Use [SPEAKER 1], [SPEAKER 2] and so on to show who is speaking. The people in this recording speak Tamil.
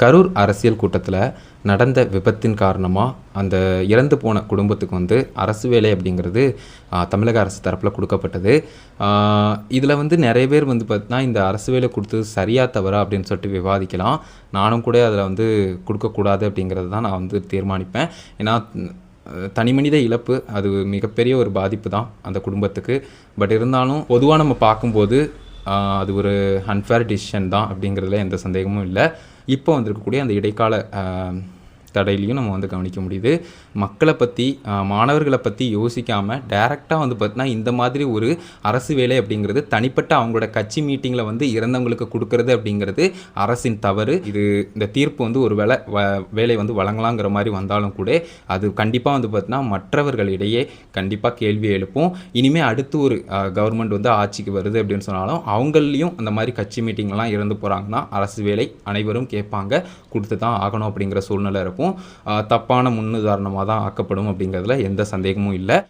[SPEAKER 1] கரூர் அரசியல் கூட்டத்தில் நடந்த விபத்தின் காரணமாக அந்த இறந்து போன குடும்பத்துக்கு வந்து அரசு வேலை அப்படிங்கிறது தமிழக அரசு தரப்பில் கொடுக்கப்பட்டது. இதில் வந்து நிறைய பேர் வந்து பார்த்தீங்கன்னா இந்த அரசு வேலை கொடுத்தது சரியா தவறா அப்படின்னு சொல்லிட்டு விவாதிக்கலாம். நானும் கூட அதில் வந்து கொடுக்கக்கூடாது அப்படிங்கிறது தான் நான் வந்து தீர்மானிப்பேன். ஏன்னா தனிமனித இழப்பு அது மிகப்பெரிய ஒரு பாதிப்பு தான் அந்த குடும்பத்துக்கு. பட் இருந்தாலும் பொதுவாக நம்ம பார்க்கும்போது அது ஒரு அன்ஃபேர் டிசிஷன் தான் அப்படிங்கிறதுல எந்த சந்தேகமும் இல்லை. இப்போ வந்திருக்கக்கூடிய அந்த இடைக்கால தடையிலையும் நம்ம வந்து கவனிக்க முடியுது. மக்களை பற்றி மாணவர்களை பற்றி யோசிக்காமல் டைரெக்டாக வந்து பார்த்தீங்கன்னா இந்த மாதிரி ஒரு அரசு வேலை அப்படிங்கிறது தனிப்பட்ட அவங்களோட கட்சி மீட்டிங்கில் வந்து இறந்தவங்களுக்கு கொடுக்கறது அப்படிங்கிறது அரசின் தவறு. இது இந்த தீர்ப்பு வந்து ஒரு வேலை வந்து வழங்கலாங்கிற மாதிரி வந்தாலும் கூட அது கண்டிப்பாக வந்து பார்த்தீங்கன்னா மற்றவர்களிடையே கண்டிப்பாக கேள்வி எழுப்பும். இனிமேல் அடுத்து ஒரு கவர்மெண்ட் வந்து ஆட்சிக்கு வருது அப்படின்னு சொன்னாலும் அவங்களையும் அந்த மாதிரி கட்சி மீட்டிங்லாம் இறந்து போகிறாங்கன்னா அரசு வேலை அனைவரும் கேட்பாங்க, கொடுத்து தான் ஆகணும் அப்படிங்கிற சூழ்நிலை இருக்கும். தப்பான முன்னுதாரணமாக தான் ஆக்கப்படும் அப்படிங்கிறதுல எந்த சந்தேகமும் இல்லை.